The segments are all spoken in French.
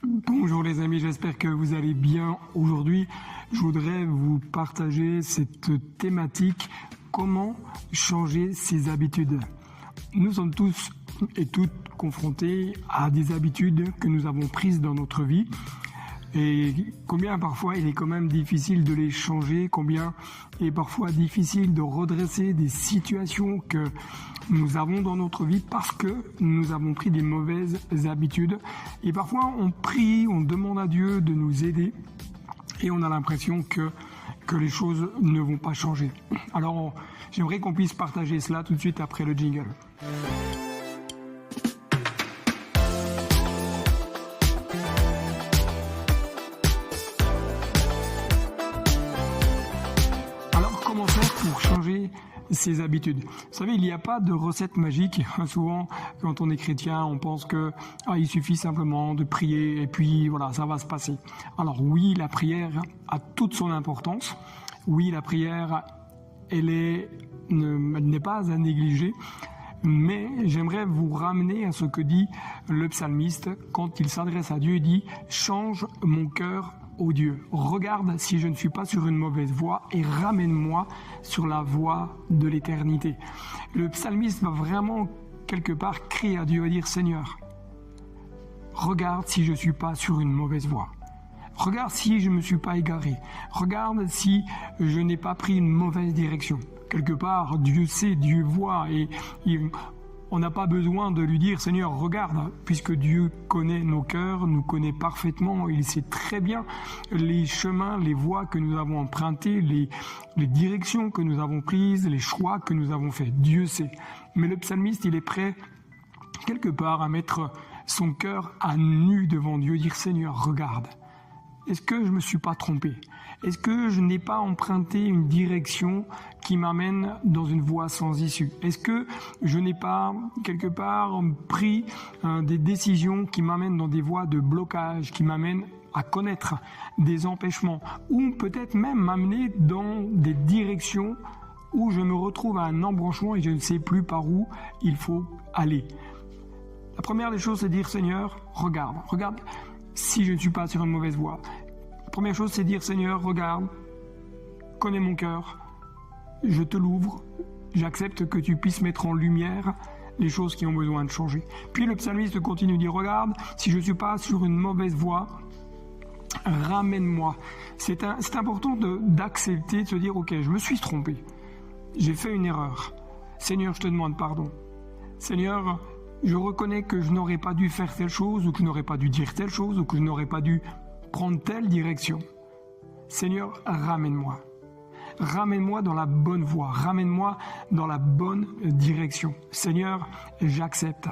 Bonjour les amis, j'espère que vous allez bien. Aujourd'hui, je voudrais vous partager cette thématique, comment changer ses habitudes. Nous sommes tous et toutes confrontés à des habitudes que nous avons prises dans notre vie. Et combien parfois il est quand même difficile de les changer, combien il est parfois difficile de redresser des situations que nous avons dans notre vie parce que nous avons pris des mauvaises habitudes. Et parfois on prie, on demande à Dieu de nous aider et on a l'impression que les choses ne vont pas changer. Alors j'aimerais qu'on puisse partager cela tout de suite après le jingle. Pour changer ses habitudes. Vous savez, il n'y a pas de recette magique. Souvent, quand on est chrétien, on pense que il suffit simplement de prier et puis voilà, ça va se passer. Alors oui, la prière a toute son importance. Oui, la prière, elle n'est pas à négliger. Mais j'aimerais vous ramener à ce que dit le psalmiste quand il s'adresse à Dieu. Il dit « Change mon cœur ô Dieu, regarde si je ne suis pas sur une mauvaise voie et ramène-moi sur la voie de l'éternité. » Le psalmiste va vraiment quelque part crier à Dieu et dire « Seigneur, regarde si je ne suis pas sur une mauvaise voie. Regarde si je ne me suis pas égaré. Regarde si je n'ai pas pris une mauvaise direction. » Quelque part, Dieu sait, Dieu voit et on n'a pas besoin de lui dire « Seigneur, regarde », puisque Dieu connaît nos cœurs, nous connaît parfaitement, il sait très bien les chemins, les voies que nous avons empruntées, les directions que nous avons prises, les choix que nous avons faits. Dieu sait. Mais le psalmiste, il est prêt quelque part à mettre son cœur à nu devant Dieu, dire « Seigneur, regarde. Est-ce que je ne me suis pas trompé ? Est-ce que je n'ai pas emprunté une direction qui m'amène dans une voie sans issue ? Est-ce que je n'ai pas, quelque part, pris des décisions qui m'amènent dans des voies de blocage, qui m'amènent à connaître des empêchements, ou peut-être même m'amener dans des directions où je me retrouve à un embranchement et je ne sais plus par où il faut aller ? La première des choses, c'est dire « Seigneur, regarde. Si je ne suis pas sur une mauvaise voie. » La première chose, c'est dire « Seigneur, regarde, connais mon cœur, je te l'ouvre, j'accepte que tu puisses mettre en lumière les choses qui ont besoin de changer. » Puis le psalmiste continue de dire « Regarde, si je ne suis pas sur une mauvaise voie, ramène-moi. » C'est important d'accepter, de se dire « Ok, je me suis trompé, j'ai fait une erreur. Seigneur, je te demande pardon. Seigneur, je reconnais que je n'aurais pas dû faire telle chose, ou que je n'aurais pas dû dire telle chose, ou que je n'aurais pas dû prendre telle direction. Seigneur, ramène-moi. Ramène-moi dans la bonne voie. Ramène-moi dans la bonne direction. Seigneur, j'accepte.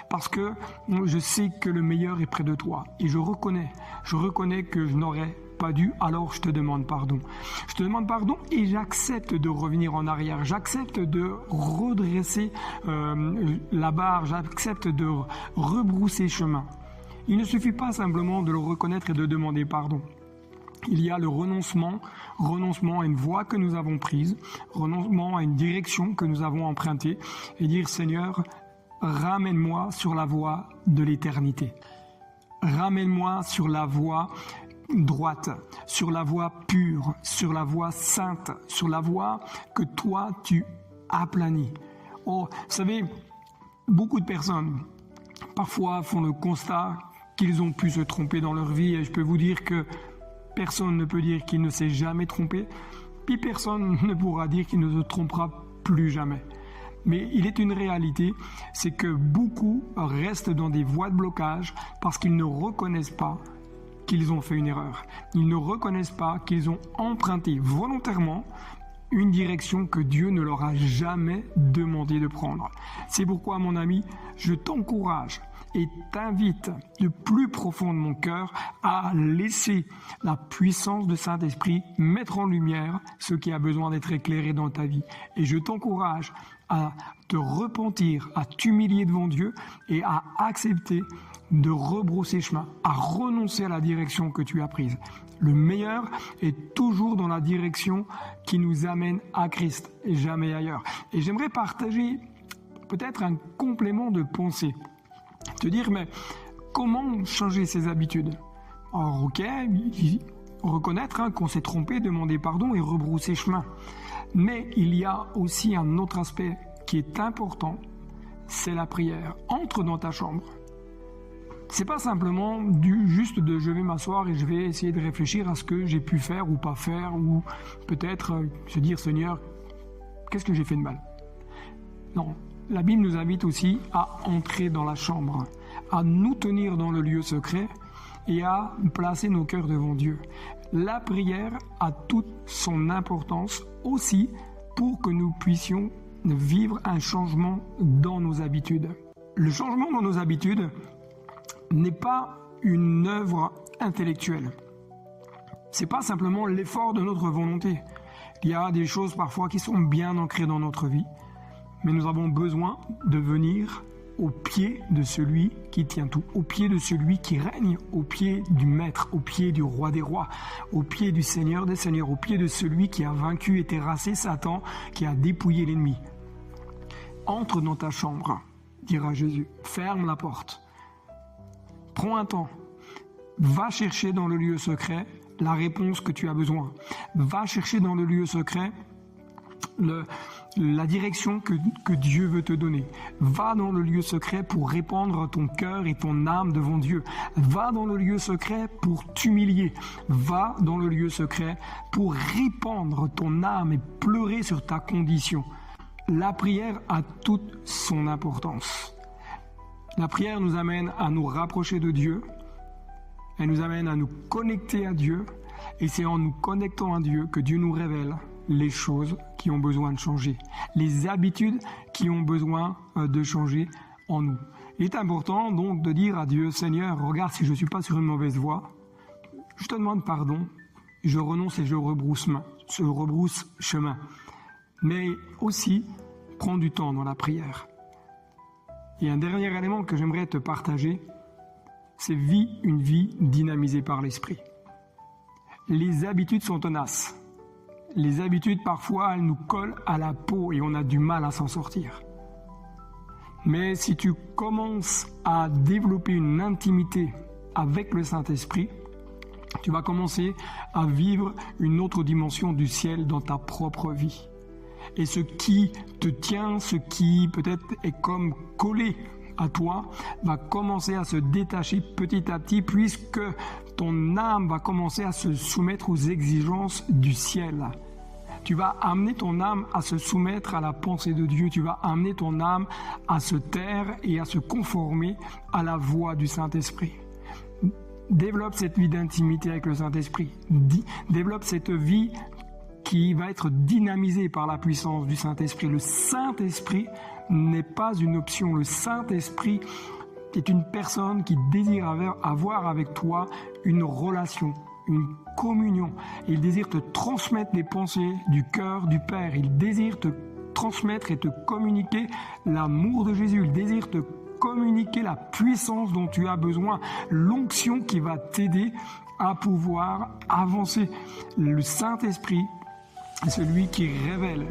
Parce que je sais que le meilleur est près de toi. Et je reconnais que je n'aurais pas dû, alors je te demande pardon. Je te demande pardon et j'accepte de revenir en arrière. J'accepte de redresser la barre. J'accepte de rebrousser chemin. Il ne suffit pas simplement de le reconnaître et de demander pardon. Il y a le renoncement à une voie que nous avons prise, renoncement à une direction que nous avons empruntée et dire Seigneur, ramène-moi sur la voie de l'éternité. Ramène-moi sur la voie droite, sur la voie pure, sur la voie sainte, sur la voie que toi tu aplanis. Oh, vous savez, beaucoup de personnes parfois font le constat qu'ils ont pu se tromper dans leur vie et je peux vous dire que personne ne peut dire qu'il ne s'est jamais trompé, puis personne ne pourra dire qu'il ne se trompera plus jamais. Mais il est une réalité, c'est que beaucoup restent dans des voies de blocage parce qu'ils ne reconnaissent pas qu'ils ont fait une erreur. Ils ne reconnaissent pas qu'ils ont emprunté volontairement une direction que Dieu ne leur a jamais demandé de prendre. C'est pourquoi, mon ami, je t'encourage et t'invite du plus profond de mon cœur à laisser la puissance de Saint-Esprit mettre en lumière ce qui a besoin d'être éclairé dans ta vie. Et je t'encourage à te repentir, à t'humilier devant Dieu et à accepter de rebrousser chemin, à renoncer à la direction que tu as prise. Le meilleur est toujours dans la direction qui nous amène à Christ et jamais ailleurs. Et j'aimerais partager peut-être un complément de pensée. Te dire, mais Comment changer ses habitudes? Alors, ok, reconnaître qu'on s'est trompé, demander pardon et rebrousser chemin. Mais il y a aussi un autre aspect qui est important, c'est la prière. Entre dans ta chambre. C'est pas simplement juste de je vais m'asseoir et je vais essayer de réfléchir à ce que j'ai pu faire ou pas faire, ou peut-être se dire Seigneur, qu'est-ce que j'ai fait de mal? Non, la Bible nous invite aussi à entrer dans la chambre, à nous tenir dans le lieu secret et à placer nos cœurs devant Dieu. La prière a toute son importance aussi pour que nous puissions vivre un changement dans nos habitudes. Le changement dans nos habitudes n'est pas une œuvre intellectuelle. C'est pas simplement l'effort de notre volonté. Il y a des choses parfois qui sont bien ancrées dans notre vie, mais nous avons besoin de venir au pied de celui qui tient tout, au pied de celui qui règne, au pied du Maître, au pied du Roi des Rois, au pied du Seigneur des Seigneurs, au pied de celui qui a vaincu et terrassé Satan, qui a dépouillé l'ennemi. Entre dans ta chambre, dira Jésus, ferme la porte. Prends un temps, va chercher dans le lieu secret la réponse que tu as besoin. Va chercher dans le lieu secret la direction que Dieu veut te donner. Va dans le lieu secret pour répandre ton cœur et ton âme devant Dieu. Va dans le lieu secret pour t'humilier. Va dans le lieu secret pour répandre ton âme et pleurer sur ta condition. La prière a toute son importance. La prière nous amène à nous rapprocher de Dieu, elle nous amène à nous connecter à Dieu, et c'est en nous connectant à Dieu que Dieu nous révèle les choses qui ont besoin de changer, les habitudes qui ont besoin de changer en nous. Il est important donc de dire à Dieu, Seigneur, regarde si je ne suis pas sur une mauvaise voie, je te demande pardon, je renonce et je rebrousse chemin. Mais aussi, prends du temps dans la prière. Et un dernier élément que j'aimerais te partager, c'est une vie dynamisée par l'Esprit. Les habitudes sont tenaces. Les habitudes, parfois, elles nous collent à la peau et on a du mal à s'en sortir. Mais si tu commences à développer une intimité avec le Saint-Esprit, tu vas commencer à vivre une autre dimension du ciel dans ta propre vie. Et ce qui te tient, ce qui peut-être est comme collé à toi, va commencer à se détacher petit à petit, puisque ton âme va commencer à se soumettre aux exigences du ciel. Tu vas amener ton âme à se soumettre à la pensée de Dieu. Tu vas amener ton âme à se taire et à se conformer à la voix du Saint-Esprit. Développe cette vie d'intimité avec le Saint-Esprit. Développe cette vie qui va être dynamisé par la puissance du Saint-Esprit. Le Saint-Esprit n'est pas une option. Le Saint-Esprit est une personne qui désire avoir avec toi une relation, une communion. Il désire te transmettre les pensées du cœur du Père. Il désire te transmettre et te communiquer l'amour de Jésus. Il désire te communiquer la puissance dont tu as besoin, l'onction qui va t'aider à pouvoir avancer. Le Saint-Esprit, celui qui révèle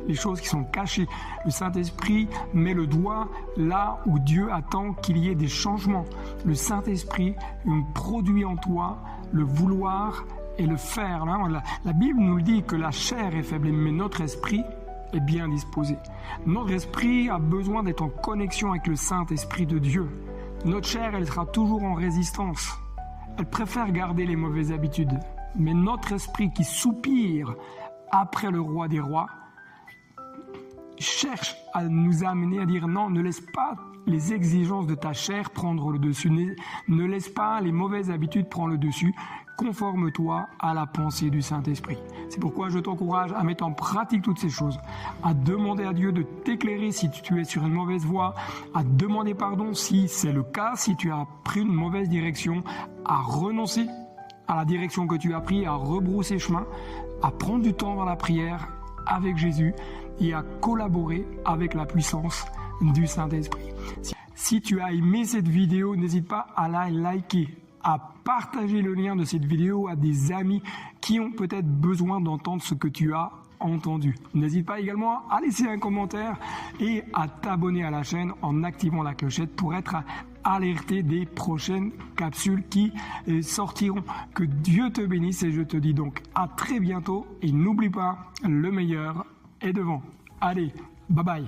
les choses qui sont cachées. Le Saint-Esprit met le doigt là où Dieu attend qu'il y ait des changements. Le Saint-Esprit produit en toi le vouloir et le faire. La Bible nous le dit que la chair est faible, mais notre esprit est bien disposé. Notre esprit a besoin d'être en connexion avec le Saint-Esprit de Dieu. Notre chair, elle sera toujours en résistance. Elle préfère garder les mauvaises habitudes. Mais notre esprit qui soupire après le Roi des Rois cherche à nous amener à dire non, ne laisse pas les exigences de ta chair prendre le dessus, ne laisse pas les mauvaises habitudes prendre le dessus, conforme-toi à la pensée du Saint-Esprit. C'est pourquoi je t'encourage à mettre en pratique toutes ces choses, à demander à Dieu de t'éclairer si tu es sur une mauvaise voie, à demander pardon si c'est le cas, si tu as pris une mauvaise direction, à renoncer à la direction que tu as prise, à rebrousser chemin, à prendre du temps dans la prière avec Jésus et à collaborer avec la puissance du Saint-Esprit. Si tu as aimé cette vidéo, n'hésite pas à la liker, à partager le lien de cette vidéo à des amis qui ont peut-être besoin d'entendre ce que tu as entendu. N'hésite pas également à laisser un commentaire et à t'abonner à la chaîne en activant la clochette pour être alerté des prochaines capsules qui sortiront. Que Dieu te bénisse et je te dis donc à très bientôt et n'oublie pas, le meilleur est devant. Allez, bye bye.